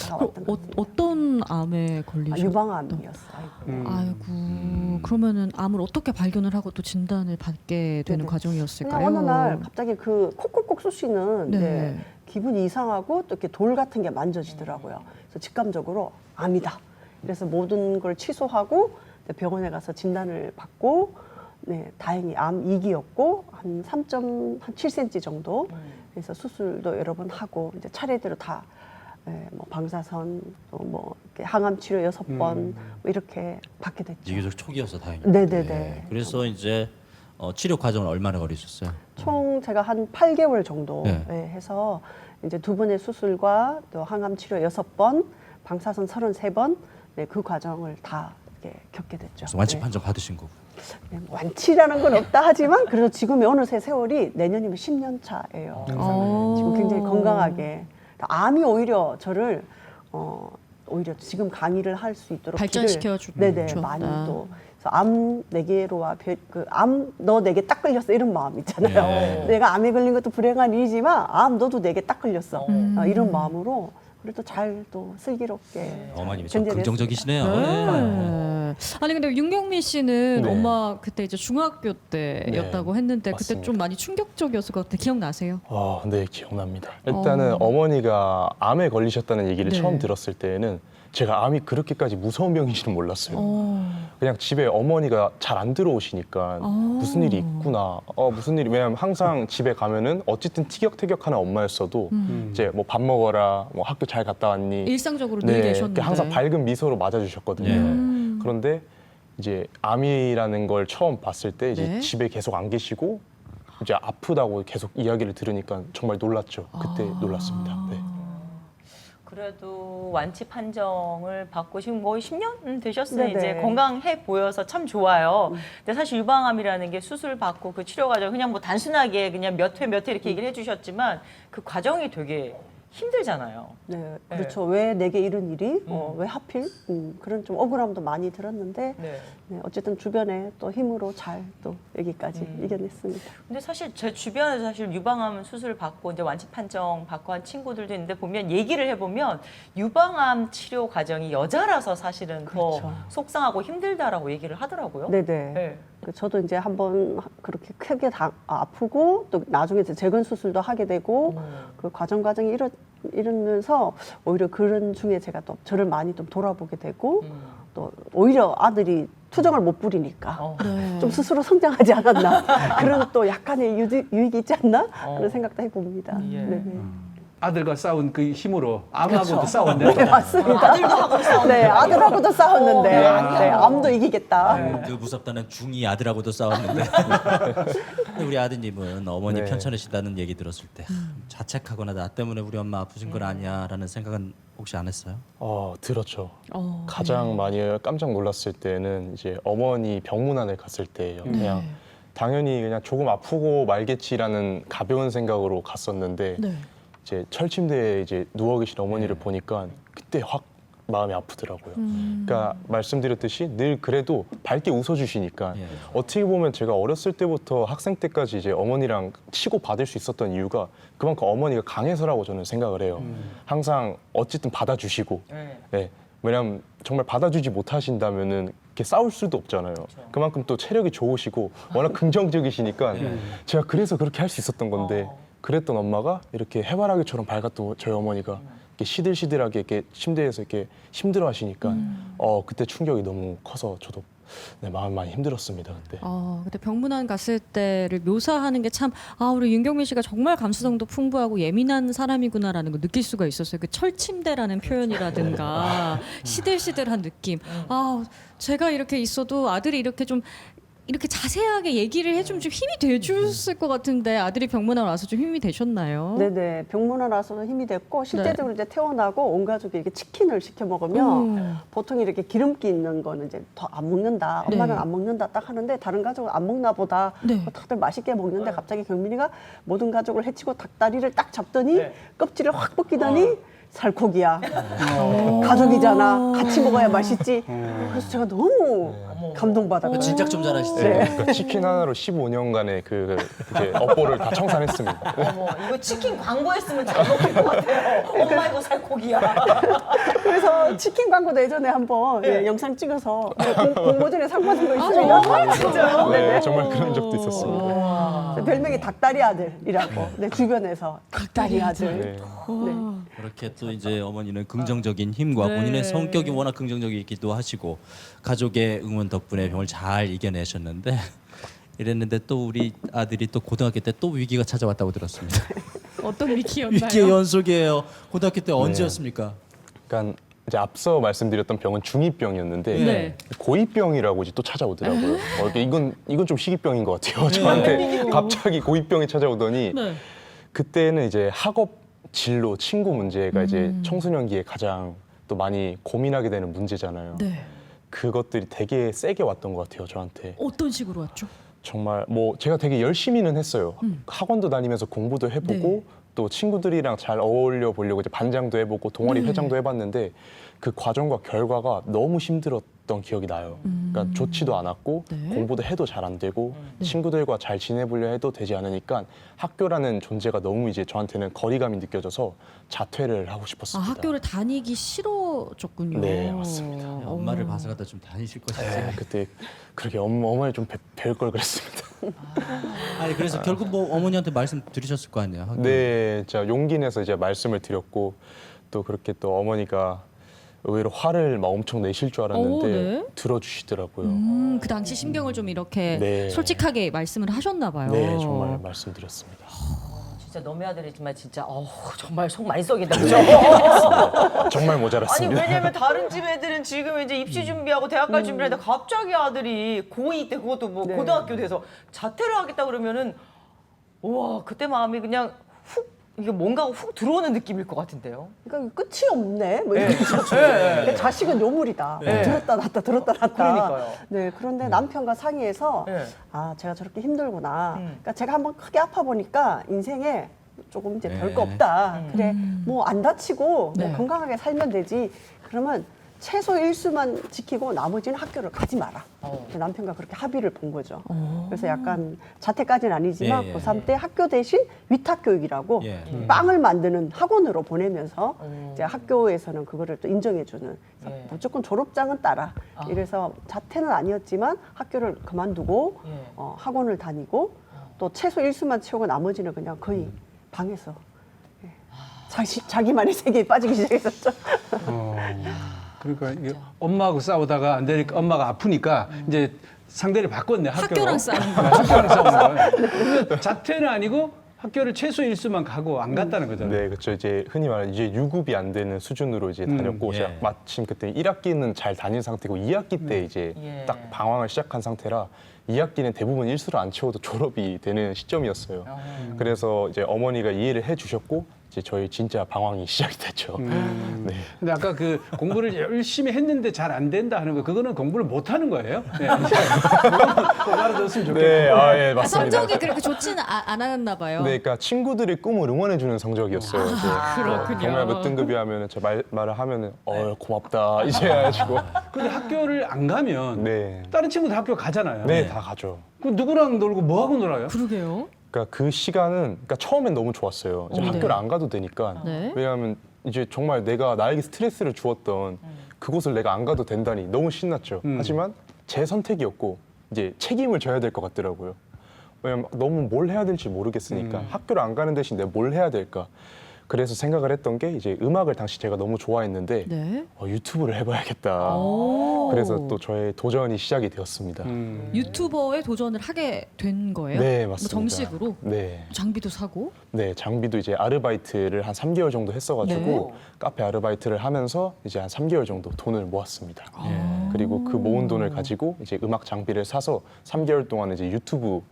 다가왔던 것 같아요. 어떤 암에 걸리셨어요? 유방암이었어요. 아이고, 그러면은 암을 어떻게 발견을 하고 또 진단을 받게 되는 네네. 과정이었을까요? 그냥 어느 날 갑자기 그 콕콕콕 쑤시는 네. 기분이 이상하고 또 이렇게 돌 같은 게 만져지더라고요. 그래서 직감적으로 암이다. 그래서 모든 걸 취소하고 병원에 가서 진단을 받고 다행히 암 2기였고 한 3.7cm 정도. 그래서 수술도 여러 번 하고 이제 차례대로 다 뭐 방사선 또 뭐 항암 치료 6번 뭐 이렇게 받게 됐죠. 비교적 초기여서 다행이에요. 네네네. 그래서 이제 치료 과정은 얼마나 걸리셨어요? 총 제가 한 8개월 정도 네. 해서 이제 2번의 수술과 또 항암 치료 6번, 방사선 33번 그 과정을 다 겪게 됐죠. 그래서 완치 네. 판정 받으신 거고. 네, 뭐 완치라는 건 없다 하지만 그래도 지금의 어느새 세월이 내년이면 10년 차예요. 그래서 지금 굉장히 건강하게 암이 오히려 저를 오히려 지금 강의를 할 수 있도록 발전시켜 네네 줬다. 많이 또 그래서 암 4개로와 암 너 4개 딱 걸렸어 이런 마음 있잖아요. 네. 내가 암에 걸린 것도 불행한 일이지만 암 너도 4개 딱 걸렸어 이런 마음으로 그래도 잘 또 슬기롭게 어머님이 참 견뎌냈습니다. 긍정적이시네요. 네. 아니 근데 윤경민 씨는 네. 엄마 그때 이제 중학교 때였다고 했는데 그때 맞습니다. 좀 많이 충격적이었을 것 같아요. 기억나세요? 네, 기억납니다. 일단은 어머니가 암에 걸리셨다는 얘기를 네. 처음 들었을 때에는 제가 암이 그렇게까지 무서운 병인지는 몰랐어요. 어. 그냥 집에 어머니가 잘 안 들어오시니까 무슨 일이 있구나. 무슨 일이 왜냐면 항상 집에 가면은 어쨌든 티격태격하는 엄마였어도 이제 뭐 밥 먹어라, 뭐 학교 잘 갔다 왔니. 일상적으로 늘 계셨는데 항상 밝은 미소로 맞아주셨거든요. 네. 그런데 이제 암이라는 걸 처음 봤을 때 이제 네. 집에 계속 안 계시고 이제 아프다고 계속 이야기를 들으니까 정말 놀랐죠. 그때 놀랐습니다. 네. 그래도 완치 판정을 받고 지금 거의 10년 되셨어요. 네네. 이제 건강해 보여서 참 좋아요. 근데 사실 유방암이라는 게 수술 받고 그 치료 과정 그냥 뭐 단순하게 그냥 몇 회 이렇게 얘기를 해주셨지만 그 과정이 되게 힘들잖아요. 네, 그렇죠. 왜 내게 이런 일이? 왜 하필? 그런 좀 억울함도 많이 들었는데 네. 네, 어쨌든 주변에 또 힘으로 잘 또 여기까지 이겨냈습니다. 근데 사실 제 주변에서 사실 유방암 수술 받고 이제 완치 판정 받고 한 친구들도 있는데 보면 얘기를 해보면 유방암 치료 과정이 여자라서 사실은 그렇죠. 더 속상하고 힘들다라고 얘기를 하더라고요. 네네. 네. 저도 이제 한번 그렇게 크게 아프고 또 나중에 이제 재건 수술도 하게 되고 그 과정이 이러면서 오히려 그런 중에 제가 또 저를 많이 좀 돌아보게 되고 또 오히려 아들이 투정을 못 부리니까 네. 좀 스스로 성장하지 않았나 그런 또 약간의 유익이 있지 않나 그런 생각도 해봅니다. 예. 네네. 아들과 싸운 그 힘으로 암하고도 싸웠네. 네, 맞습니다. 아들도 하고 싸우는데. 네, 아들하고도 싸웠는데 네, 암도 이기겠다. 그 무섭다는 중이 아들하고도 싸웠는데 근데 우리 아드님은 어머니 네. 편찮으시다는 얘기 들었을 때 자책하거나 나 때문에 우리 엄마 아프신 건 아니야라는 생각은 혹시 안 했어요? 들었죠. 어. 가장 많이 깜짝 놀랐을 때는 이제 어머니 병문안을 갔을 때예요. 그냥 당연히 그냥 조금 아프고 말겠지라는 가벼운 생각으로 갔었는데 네. 이제 철침대에 이제 누워 계신 어머니를 보니까 그때 확 마음이 아프더라고요. 그러니까 말씀드렸듯이 늘 그래도 밝게 웃어주시니까 예. 어떻게 보면 제가 어렸을 때부터 학생 때까지 이제 어머니랑 치고 받을 수 있었던 이유가 그만큼 어머니가 강해서라고 저는 생각을 해요. 항상 어쨌든 받아주시고 네. 네. 왜냐하면 정말 받아주지 못하신다면은 이렇게 싸울 수도 없잖아요. 그만큼 또 체력이 좋으시고 워낙 긍정적이시니까 제가 그래서 그렇게 할 수 있었던 건데 그랬던 엄마가 이렇게 해바라기처럼 밝았던 저희 어머니가 이렇게 시들시들하게 이렇게 침대에서 이렇게 힘들어하시니까 그때 충격이 너무 커서 저도 네, 마음 많이 힘들었습니다 그때. 그때 병문안 갔을 때를 묘사하는 게 참 우리 윤경민 씨가 정말 감수성도 풍부하고 예민한 사람이구나라는 걸 느낄 수가 있었어요. 그 철침대라는 표현이라든가 시들시들한 느낌. 제가 이렇게 있어도 아들이 이렇게 좀 이렇게 자세하게 얘기를 해주면 좀 힘이 돼줬을 것 같은데 아들이 병문안 와서 좀 힘이 되셨나요? 네네. 병문안 와서 힘이 됐고 실제적으로 이제 태어나고 온 가족이 이렇게 치킨을 시켜 먹으면 보통 이렇게 기름기 있는 거는 이제 더 안 먹는다. 엄마는 네. 안 먹는다 딱 하는데 다른 가족은 안 먹나 보다. 네. 다들 맛있게 먹는데 갑자기 경민이가 모든 가족을 해치고 닭다리를 딱 잡더니 네. 껍질을 확 벗기더니 살코기야. 가족이잖아. 같이 먹어야 맛있지. 그래서 제가 너무 감동받았어요. 진작 좀 잘하시죠. 네. 그러니까 치킨 하나로 15년간의 그 이제 업보를 다 청산했습니다. 어머, 이거 치킨 광고했으면 잘 먹을 것 같아요. 엄마 이거 살코기야. 그래서 치킨 광고도 예전에 한번 영상 찍어서 공모전에 상 받은 거 있어요. 진짜요? 네, 정말 그런 적도 있었습니다. 별명이 닭다리 아들이라고 내 주변에서 닭다리 아들. 네. 네. 그렇게 또 이제 어머니는 긍정적인 힘과 네. 본인의 성격이 워낙 긍정적이기도 하시고 가족의 응원 덕분에 병을 잘 이겨내셨는데 이랬는데 또 우리 아들이 또 고등학교 때 또 위기가 찾아왔다고 들었습니다. 어떤 위기였나요? 위기의 연속이에요. 고등학교 때 언제였습니까? 그러니까 이제 앞서 말씀드렸던 병은 중2병이었는데 네. 고이병이라고 이제 또 찾아오더라고요. 이건 좀 희귀병인 것 같아요. 저한테 갑자기 고이병이 찾아오더니 네. 그때는 이제 학업 진로 친구 문제가 이제 청소년기에 가장 또 많이 고민하게 되는 문제잖아요. 네. 그것들이 되게 세게 왔던 것 같아요, 저한테. 어떤 식으로 왔죠? 정말 뭐 제가 되게 열심히는 했어요. 학원도 다니면서 공부도 해보고 네. 또 친구들이랑 잘 어울려 보려고 이제 반장도 해보고 동아리 네. 회장도 해봤는데 그 과정과 결과가 너무 힘들었던 기억이 나요. 그러니까 좋지도 않았고 네. 공부도 해도 잘 안 되고 친구들과 잘 지내보려 해도 되지 않으니까 학교라는 존재가 너무 이제 저한테는 거리감이 느껴져서 자퇴를 하고 아, 싶었습니다. 학교를 다니기 싫어졌군요. 네, 맞습니다. 엄마를 봐서라도 좀 다니실 것이지. 네, 그때 그렇게 어머니 좀 배울 걸 그랬습니다. 아니 그래서 결국 뭐 어머니한테 말씀 드리셨을 거 아니에요. 학교. 네, 제가 용기 내서 이제 말씀을 드렸고 또 그렇게 또 어머니가 의외로 화를 막 엄청 내실 줄 알았는데 네. 들어주시더라고요. 그 당시 심경을 좀 이렇게 네. 솔직하게 말씀을 하셨나 봐요. 네, 정말 말씀드렸습니다. 진짜 너네 아들이지만 진짜 정말 속 많이 썩인다. 그죠? 정말 아니 모자랐습니다. 왜냐면 다른 집 애들은 지금 이제 입시 준비하고 대학 갈 준비를 하는데 갑자기 아들이 고2 때 그것도 뭐 네. 고등학교 돼서 자퇴를 하겠다 그러면은 우와 그때 마음이 그냥 훅 이게 뭔가 훅 들어오는 느낌일 것 같은데요. 그러니까 끝이 없네. 뭐 이런 네. 자식은 요물이다. 네. 들었다 놨다 들었다 놨다. 그러니까요. 네, 그런데 남편과 상의해서 네. 아 제가 저렇게 힘들구나. 그러니까 제가 한번 크게 아파 보니까 인생에 조금 이제 별거 네. 없다. 그래 뭐 안 다치고 네. 뭐 건강하게 살면 되지. 그러면 최소 일수만 지키고 나머지는 학교를 가지 마라. 남편과 그렇게 합의를 본 거죠. 그래서 약간 자퇴까지는 아니지만 예, 고3 때 학교 대신 위탁교육이라고 예. 빵을 만드는 학원으로 보내면서 이제 학교에서는 그거를 또 인정해주는 그래서 예. 무조건 졸업장은 따라. 이래서 자퇴는 아니었지만 학교를 그만두고 예. 학원을 다니고 또 최소 일수만 채우고 나머지는 그냥 거의 방에서 예. 자기만의 세계에 빠지기 시작했었죠. 그러니까 이게 엄마하고 싸우다가 안 되니까 엄마가 아프니까 이제 상대를 바꿨네 학교로. 학교랑 싸우는 거예요. 학교랑 싸우는 거예요. 그러니까 자퇴는 아니고 학교를 최소 일수만 가고 안 갔다는 거잖아요. 네, 그렇죠. 이제 흔히 말하는 이제 유급이 안 되는 수준으로 이제 다녔고 예. 제가 마침 그때 1학기는 잘 다닌 상태고 2학기 때 이제 예. 딱 방황을 시작한 상태라 2학기는 대부분 일수를 안 채워도 졸업이 되는 시점이었어요. 그래서 이제 어머니가 이해를 해주셨고 이제 저희 진짜 방황이 시작이 됐죠. 네. 근데 아까 그 공부를 열심히 했는데 잘 안 된다 하는 거 그거는 공부를 못 하는 거예요. 네. 꼭 알아뒀으면 좋겠고. 네, 예, 맞습니다. 성적이 그렇게 좋지는 않았나 봐요. 네, 그러니까 친구들이 꿈을 응원해주는 성적이었어요. 이제 그렇군요. 경매가 몇 등급이 하면은 저 말을 하면은 고맙다 이제 해가지고 근데 학교를 안 가면 네, 다른 친구들 학교 가잖아요. 네, 다 가죠. 그 누구랑 놀고 뭐 하고 놀아요? 그러게요. 그러니까 그 시간은 그러니까 처음엔 너무 좋았어요. 이제 네. 학교를 안 가도 되니까. 네. 왜냐하면 이제 정말 나에게 스트레스를 주었던 그곳을 내가 안 가도 된다니 너무 신났죠. 하지만 제 선택이었고 이제 책임을 져야 될 것 같더라고요. 왜냐면 너무 뭘 해야 될지 모르겠으니까 학교를 안 가는 대신 내가 뭘 해야 될까. 그래서 생각을 했던 게 이제 음악을 당시 제가 너무 좋아했는데 네. 유튜브를 해봐야겠다. 오. 그래서 또 저의 도전이 시작이 되었습니다. 유튜버에 도전을 하게 된 거예요? 네, 뭐 맞습니다. 정식으로? 네. 장비도 사고? 네, 장비도 이제 아르바이트를 한 3개월 정도 했어가지고 네. 카페 아르바이트를 하면서 이제 한 3개월 정도 돈을 모았습니다. 그리고 그 모은 돈을 가지고 이제 음악 장비를 사서 3개월 동안 이제 유튜브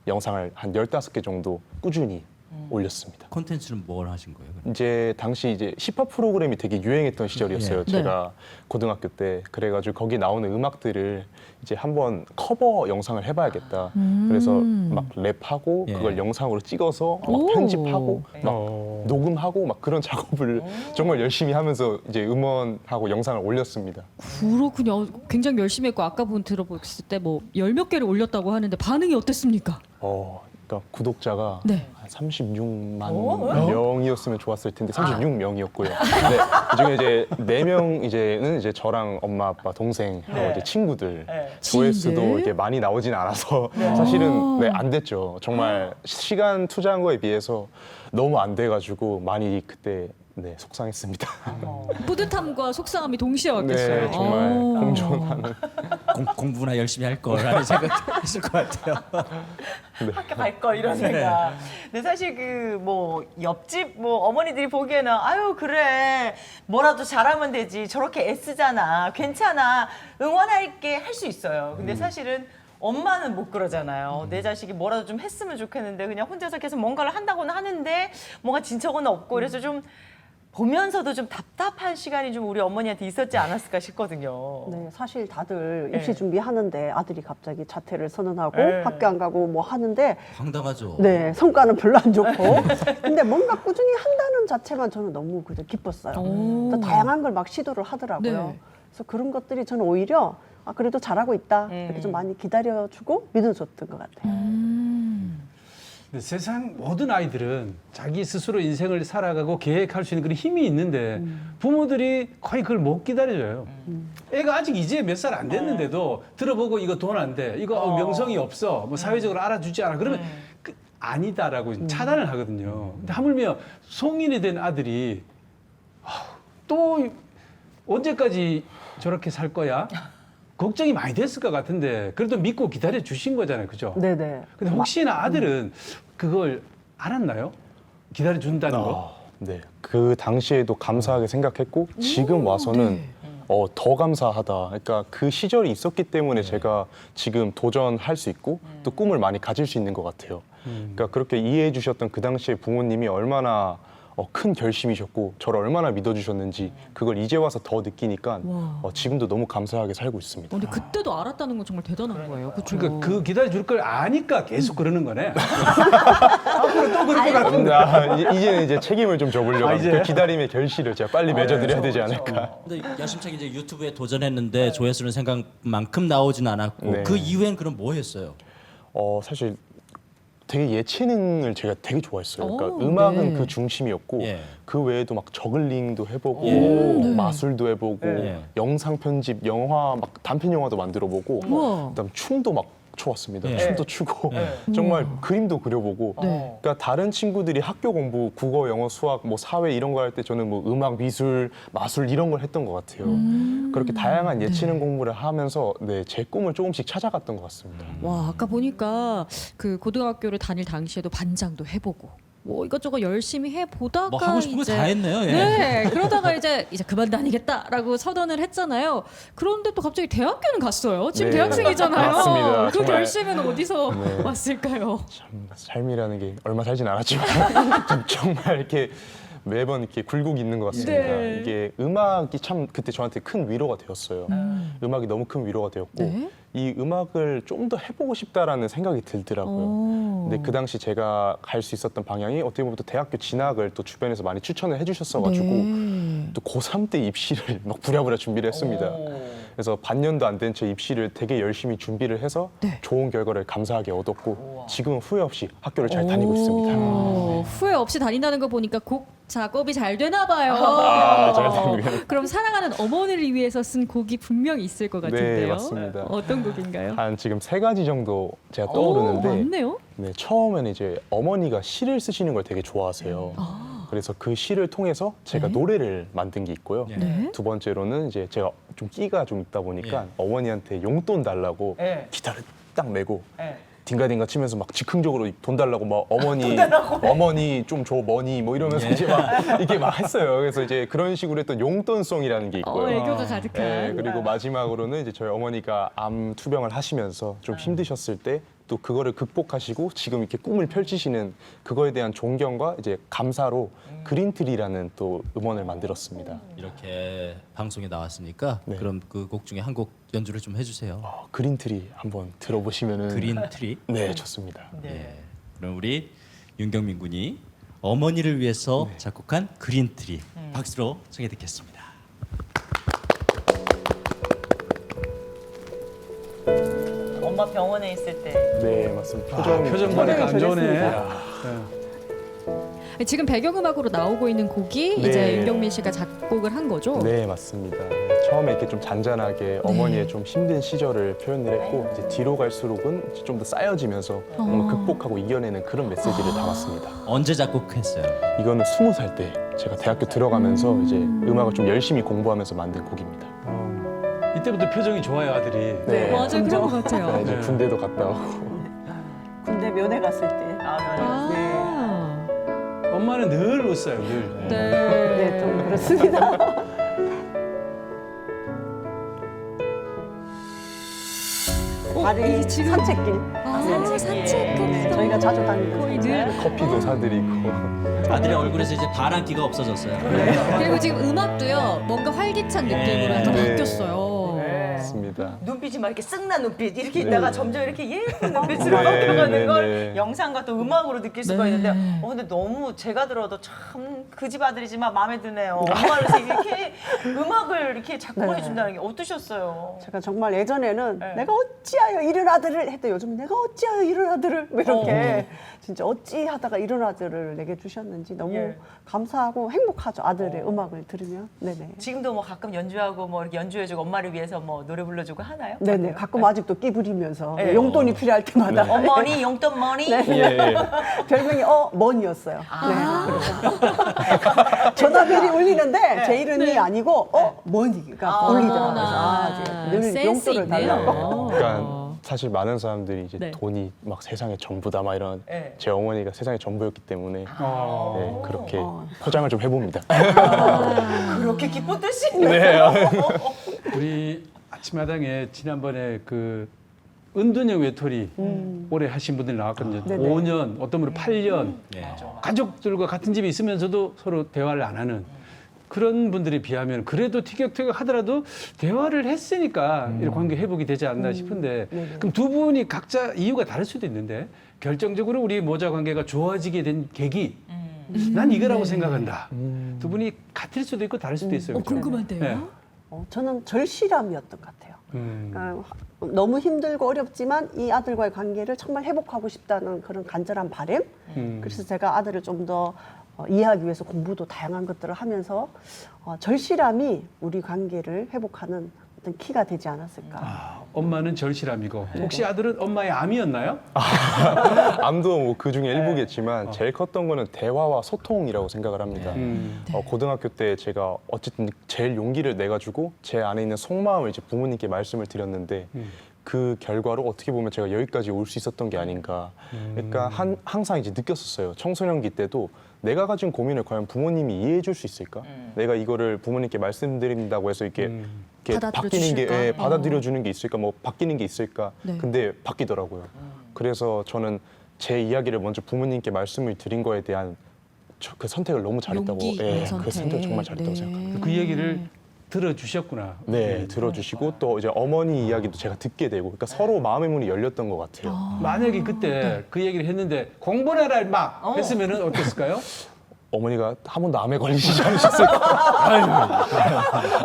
영상을 한 15개 정도 꾸준히 올렸습니다. 콘텐츠는 뭘 하신 거예요? 그럼? 이제 당시 이제 힙합 프로그램이 되게 유행했던 시절이었어요. 네. 제가 고등학교 때 그래가지고 거기 나오는 음악들을 이제 한번 커버 영상을 해봐야겠다. 그래서 막 랩하고 예. 그걸 영상으로 찍어서 막 오. 편집하고 막 녹음하고 막 그런 작업을 정말 열심히 하면서 이제 음원하고 영상을 올렸습니다. 그렇군요. 굉장히 열심히 했고 아까 분 들어봤을 때 뭐 열 몇 개를 올렸다고 하는데 반응이 어땠습니까? 그러니까 구독자가 네. 한 36만 명이었으면 좋았을 텐데 36명이었고요. 네, 그중에 이제 4명 이제는 이제 저랑 엄마, 아빠, 동생하고 네. 이제 친구들. 네. 조회수도 지인들? 이렇게 많이 나오진 않아서 사실은 네, 안 됐죠. 정말 시간 투자한 거에 비해서 너무 안 돼가지고 많이 그때 네, 속상했습니다. 뿌듯함과 속상함이 동시에 왔겠어요. 네, 정말 아. 공존하는. 공부나 열심히 할 거라는 생각도 있을 것 같아요. 학교 갈 걸 이런 생각. 근데 사실 그 뭐 옆집 뭐 어머니들이 보기에는 아유 그래 뭐라도 잘하면 되지 저렇게 애쓰잖아 괜찮아 응원할게 할 수 있어요. 근데 사실은 엄마는 못 그러잖아요. 내 자식이 뭐라도 좀 했으면 좋겠는데 그냥 혼자서 계속 뭔가를 한다고는 하는데 뭔가 진척은 없고 그래서 좀 보면서도 좀 답답한 시간이 좀 우리 어머니한테 있었지 않았을까 싶거든요. 네, 사실 다들 네. 입시 준비하는데 아들이 갑자기 자퇴를 선언하고 네. 학교 안 가고 뭐 하는데 황당하죠. 네, 성과는 별로 안 좋고 근데 뭔가 꾸준히 한다는 자체만 저는 너무 그저 기뻤어요. 또 다양한 걸 막 시도를 하더라고요. 네. 그래서 그런 것들이 저는 오히려 아, 그래도 잘하고 있다 이렇게 좀 많이 기다려주고 믿어줬던 것 같아요. 근데 세상 모든 아이들은 자기 스스로 인생을 살아가고 계획할 수 있는 그런 힘이 있는데 부모들이 거의 그걸 못 기다려줘요. 애가 아직 이제 몇 살 안 됐는데도 들어보고 이거 돈 안 돼, 이거 명성이 없어, 뭐 사회적으로 알아주지 않아. 그러면 아니다라고 차단을 하거든요. 근데 하물며 성인이 된 아들이 또 언제까지 저렇게 살 거야? 걱정이 많이 됐을 것 같은데 그래도 믿고 기다려 주신 거잖아요, 그죠? 네네. 근데 혹시나 아들은 그걸 알았나요? 기다려 준다는 거? 네, 그 당시에도 감사하게 생각했고 지금 와서는 더 감사하다. 그러니까 그 시절이 있었기 때문에 제가 지금 도전할 수 있고 또 꿈을 많이 가질 수 있는 것 같아요. 그러니까 그렇게 이해해 주셨던 그 당시에 부모님이 얼마나 큰 결심이셨고 저를 얼마나 믿어주셨는지 그걸 이제 와서 더 느끼니까 지금도 너무 감사하게 살고 있습니다. 근데 그때도 알았다는 건 정말 대단한 거예요. 그렇죠? 그러니까 그 기다려 줄 걸 아니까 계속 그러는 거네. 앞으로 또 그럴 것 같은데. 이제는 이제 책임을 좀 져보려고 이제? 그 기다림의 결실을 제가 빨리 맺어드려야 되지 않을까. 근데 야심차게 이제 유튜브에 도전했는데 조회수는 생각만큼 나오진 않았고 네. 그 이후엔 그럼 뭐 했어요? 사실 되게 예체능을 제가 되게 좋아했어요. 그러니까 오, 음악은 네. 그 중심이었고 예. 그 외에도 막 저글링도 해보고 예. 마술도 해보고 예. 영상 편집, 영화 막 단편 영화도 만들어보고 우와. 그다음 춤도 막 춰왔습니다. 예. 춤도 추고 정말 그림도 그려보고. 네. 그러니까 다른 친구들이 학교 공부, 국어, 영어, 수학, 뭐 사회 이런 거 할 때 저는 뭐 음악, 미술, 마술 이런 걸 했던 것 같아요. 그렇게 다양한 예체능 공부를 하면서 제 꿈을 조금씩 찾아갔던 것 같습니다. 와, 아까 보니까 그 고등학교를 다닐 당시에도 반장도 해보고 뭐 이것저것 열심히 해보다가 뭐 하고 싶은 거 이제 다 했네요. 예. 네, 그러다가 이제 그만 다니겠다라고 선언을 했잖아요. 그런데 또 갑자기 대학교는 갔어요. 지금 네, 대학생이잖아요. 맞습니다. 그 정말. 결심은 어디서 네. 왔을까요? 참 삶이라는 게 얼마 살진 않았지만 좀 정말 이렇게 매번 이렇게 굴곡이 있는 것 같습니다. 네. 이게 음악이 참 그때 저한테 큰 위로가 되었어요. 음악이 너무 큰 위로가 되었고 네. 이 음악을 좀 더 해보고 싶다라는 생각이 들더라고요. 오. 근데 그 당시 제가 갈 수 있었던 방향이 어떻게 보면 또 대학교 진학을 또 주변에서 많이 추천을 해주셨어가지고 네. 또 고3 때 입시를 막 부랴부랴 준비를 했습니다. 그래서 반년도 안 된 채 입시를 되게 열심히 준비를 해서 네. 좋은 결과를 감사하게 얻었고 지금은 후회 없이 학교를 잘 다니고 있습니다. 오, 후회 없이 다닌다는 거 보니까 곡 작업이 잘 되나 봐요. 잘 됩니다. 그럼 사랑하는 어머니를 위해서 쓴 곡이 분명히 있을 것 같은데요. 네, 맞습니다. 어떤 곡인가요? 한 지금 3가지 정도 제가 오, 떠오르는데 많네요. 네, 처음에는 이제 어머니가 시를 쓰시는 걸 되게 좋아하세요. 그래서 그 시를 통해서 제가 네. 노래를 만든 게 있고요. 네. 두 번째로는 이제 제가 좀 끼가 좀 있다 보니까 예. 어머니한테 용돈 달라고 예. 기타를 딱 메고 예. 딩가딩가 치면서 막 즉흥적으로 돈 달라고 막 어머니 좀 줘 머니 뭐 이러면서 이제 막 이렇게 막 했어요. 그래서 이제 그런 식으로 했던 용돈송이라는 게 있고요. 애교가 가득한. 네, 그리고 마지막으로는 이제 저희 어머니가 암 투병을 하시면서 좀 힘드셨을 때 또 그거를 극복하시고 지금 이렇게 꿈을 펼치시는 그거에 대한 존경과 이제 감사로 그린트리라는 또 음원을 만들었습니다. 이렇게 방송에 나왔으니까 네. 그럼 그 곡 중에 한 곡 연주를 좀 해주세요. 그린트리 한번 들어보시면은 그린 트리. 네 좋습니다. 예. 그럼 우리 윤경민 군이 어머니를 위해서 작곡한 그린 트리 박수로 청해 듣겠습니다. 엄마 병원에 있을 때. 네 맞습니다. 표정 보니까 안 좋네. 지금 배경음악으로 나오고 있는 곡이 네. 이제 윤경민 씨가 작곡을 한 거죠? 네 맞습니다. 처음에 이렇게 좀 잔잔하게 어머니의 좀 힘든 시절을 표현을 했고 이제 뒤로 갈수록은 좀 더 쌓여지면서 뭔가 극복하고 이겨내는 그런 메시지를 담았습니다. 언제 작곡했어요? 이거는 20살 때 제가 대학교 들어가면서 이제 음악을 좀 열심히 공부하면서 만든 곡입니다. 이때부터 표정이 좋아요, 아들이. 네. 맞아요, 그런 것 같아요. 네, 이제 네. 군대도 갔다 오고. 군대 면회 갔을 때. 아, 엄마는 늘 웃어요, 늘. 네. 네, 좀 그렇습니다. 이 다리 지금- 산책길. 네, 저희가 자주 다니는 거의 늘 커피도 사드리고. 아들의 얼굴에서 이제 바람기가 없어졌어요. 그리고 지금 음악도요 뭔가 활기찬 느낌으로 약간 네. 바뀌었어요. 맞습니다. 눈빛이 막 이렇게 쓱난 눈빛 이렇게 네. 있다가 점점 이렇게 예쁜 눈빛으로 네, 바뀌어가는 네, 걸 네. 영상과 또 음악으로 느낄 수가 네. 있는데 근데 너무 제가 들어도 참 그 집 아들이지만 마음에 드네요. 엄마를 이렇게 음악을 이렇게 작곡해 준다는 게 어떠셨어요? 제가 정말 예전에는 네. 내가 어찌하여 이런 아들을 했대 요즘은 내가 어찌하여 이런 아들을 뭐 이렇게 진짜 어찌하다가 이런 아들을 내게 주셨는지 너무 예. 감사하고 행복하죠. 아들의 음악을 들으면. 네네. 지금도 뭐 가끔 연주하고 뭐 이렇게 연주해주고 엄마를 위해서 뭐 노래 불러주고 하나요? 네네. 가끔 아직도 끼 부리면서 네. 용돈이 필요할 때마다 어머니 용돈 머니. 네. 예. 별명이 머니였어요. 네. 그래서 전화벨이 울리는데 제 이름이 아니고 머니가 울리더라고요. 그래서 늘 센스 용돈을 있네요. 달라고. 그러니까 사실 많은 사람들이 이제 네. 돈이 막 세상의 전부다 막 이런 네. 제 어머니가 세상의 전부였기 때문에 네, 그렇게 어. 포장을 좀 해봅니다. 그렇게 기뻤듯이. 네. 우리 아침마당에 지난번에 그 은둔형 외톨이 오래 하신 분들 나왔거든요. 네네. 5년, 어떤 분은 8년. 네. 가족들과 같은 집에 있으면서도 서로 대화를 안 하는 그런 분들에 비하면 그래도 티격태격 하더라도 대화를 했으니까 이런 관계 회복이 되지 않나 싶은데 그럼 두 분이 각자 이유가 다를 수도 있는데 결정적으로 우리 모자 관계가 좋아지게 된 계기 난 이거라고 생각한다. 두 분이 같을 수도 있고 다를 수도 있어요. 그렇죠? 궁금한데요. 네. 저는 절실함이었던 것 같아요. 그러니까 너무 힘들고 어렵지만 이 아들과의 관계를 정말 회복하고 싶다는 그런 간절한 바람. 그래서 제가 아들을 좀 더 이해하기 위해서 공부도 다양한 것들을 하면서 절실함이 우리 관계를 회복하는 어떤 키가 되지 않았을까. 아, 엄마는 절실함이고 혹시 아들은 엄마의 암이었나요? 암도 뭐 그 중에 일부겠지만 제일 컸던 거는 대화와 소통이라고 생각을 합니다. 고등학교 때 제가 어쨌든 제일 용기를 내가지고 제 안에 있는 속마음을 이제 부모님께 말씀을 드렸는데 그 결과로 어떻게 보면 제가 여기까지 올 수 있었던 게 아닌가. 그러니까 항상 이제 느꼈었어요. 청소년기 때도 내가 가진 고민을 과연 부모님이 이해해 줄 수 있을까? 내가 이거를 부모님께 말씀드린다고 해서 이렇게 바뀌는 게 받아들여주실까? 받아들여 주는 게 있을까? 뭐 바뀌는 게 있을까? 네. 근데 바뀌더라고요. 그래서 저는 제 이야기를 먼저 부모님께 말씀을 드린 거에 대한 그 선택을 너무 잘했다고. 용기 예, 있는 그 선택을 정말 잘했다고 네. 생각합니다. 그 얘기를 들어주셨구나. 네, 들어주시고 또 이제 어머니 이야기도 제가 듣게 되고, 그러니까 서로 마음의 문이 열렸던 것 같아요. 만약에 그때 그 얘기를 했는데 공부해라 임마 했으면은 어땠을까요? 어머니가 한 번도 암에 걸리시지 않으셨을까?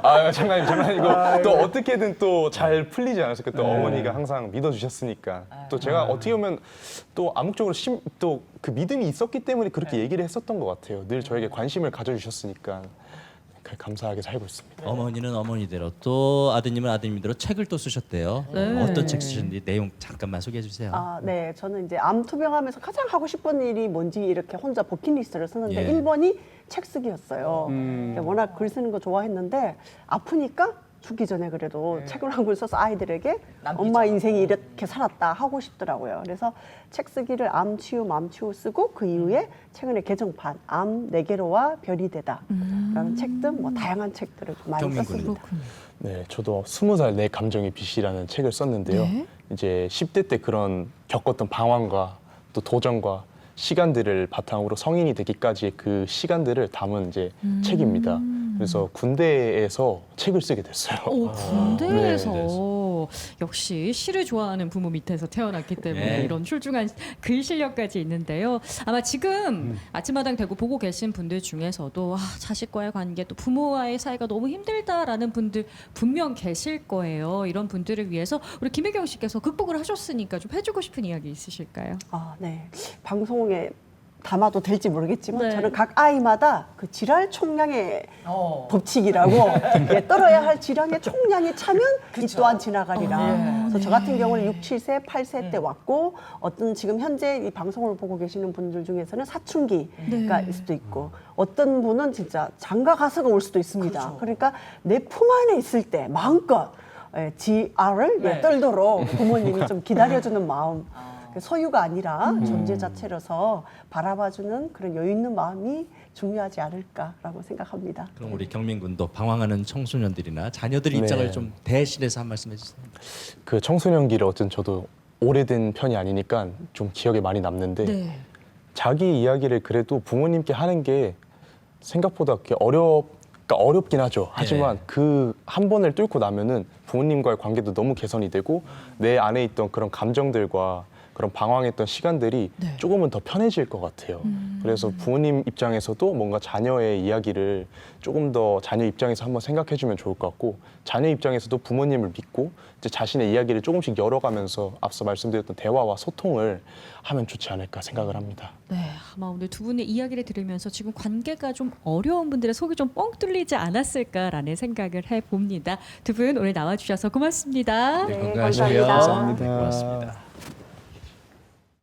아유, 장난이고 또 어떻게든 또 잘 풀리지 않았을까? 또 어머니가 항상 믿어주셨으니까 또 제가 어떻게 보면 또 암묵적으로 또 그 믿음이 있었기 때문에 그렇게 얘기를 했었던 것 같아요. 늘 저에게 관심을 가져주셨으니까 감사하게 살고 있습니다. 어머니는 어머니대로 또 아드님은 아드님대로 책을 또 쓰셨대요. 어떤 책 쓰셨는지 내용 잠깐만 소개해 주세요. 네. 저는 이제 암 투병하면서 가장 하고 싶은 일이 뭔지 이렇게 혼자 버킷리스트를 쓰는데 예. 1번이 책 쓰기였어요. 그러니까 워낙 글 쓰는 거 좋아했는데 아프니까 죽기 전에 그래도 책을 한 권 써서 아이들에게 엄마 인생이 이렇게 살았다 하고 싶더라고요. 그래서 책 쓰기를 암 치유, 맘 치유 쓰고 그 이후에 최근에 개정판 암 내게로와 별이 되다 라는 책 등 뭐 다양한 책들을 좀 많이 경민 썼습니다. 네, 저도 20살 내 감정의 빛이라는 책을 썼는데요. 네. 이제 10대 때 그런 겪었던 방황과 또 도전과 시간들을 바탕으로 성인이 되기까지의 그 시간들을 담은 이제 책입니다. 그래서 군대에서 책을 쓰게 됐어요. 군대에서 네, 역시 시를 좋아하는 부모 밑에서 태어났기 때문에 네. 이런 출중한 글 실력까지 있는데요. 아마 지금 아침마당 대구 보고 계신 분들 중에서도 자식과의 관계 또 부모와의 사이가 너무 힘들다라는 분들 분명 계실 거예요. 이런 분들을 위해서 우리 김혜경 씨께서 극복을 하셨으니까 좀 해주고 싶은 이야기 있으실까요? 네. 방송에 담아도 될지 모르겠지만 네. 저는 각 아이마다 그 지랄 총량의 법칙이라고 떨어야 할 지량의 총량이 차면 이 또한 지나가리라. 그래서 저 같은 경우는 6, 7세, 8세 때 왔고 어떤 지금 현재 이 방송을 보고 계시는 분들 중에서는 사춘기가 일 수도 있고 어떤 분은 진짜 장가 가서가 올 수도 있습니다. 그러니까 내 품 안에 있을 때 마음껏 지알을 떨도록 부모님이 좀 기다려주는 마음. 소유가 아니라 존재 자체로서 바라봐주는 그런 여유 있는 마음이 중요하지 않을까라고 생각합니다. 그럼 우리 경민 군도 방황하는 청소년들이나 자녀들 네. 입장을 좀 대신해서 한 말씀 해주세요. 그 청소년기를 어쨌든 저도 오래된 편이 아니니까 좀 기억에 많이 남는데 네. 자기 이야기를 그래도 부모님께 하는 게 생각보다 그렇게 어렵긴 하죠. 하지만 그 한 번을 뚫고 나면은 부모님과의 관계도 너무 개선이 되고 내 안에 있던 그런 감정들과 그런 방황했던 시간들이 네. 조금은 더 편해질 것 같아요. 그래서 부모님 입장에서도 뭔가 자녀의 이야기를 조금 더 자녀 입장에서 한번 생각해 주면 좋을 것 같고 자녀 입장에서도 부모님을 믿고 이제 자신의 이야기를 조금씩 열어가면서 앞서 말씀드렸던 대화와 소통을 하면 좋지 않을까 생각을 합니다. 네, 아마 오늘 두 분의 이야기를 들으면서 지금 관계가 좀 어려운 분들의 속이 좀 뻥 뚫리지 않았을까라는 생각을 해봅니다. 두 분 오늘 나와주셔서 고맙습니다. 네, 건강하시고요. 감사합니다. 네, 고맙습니다.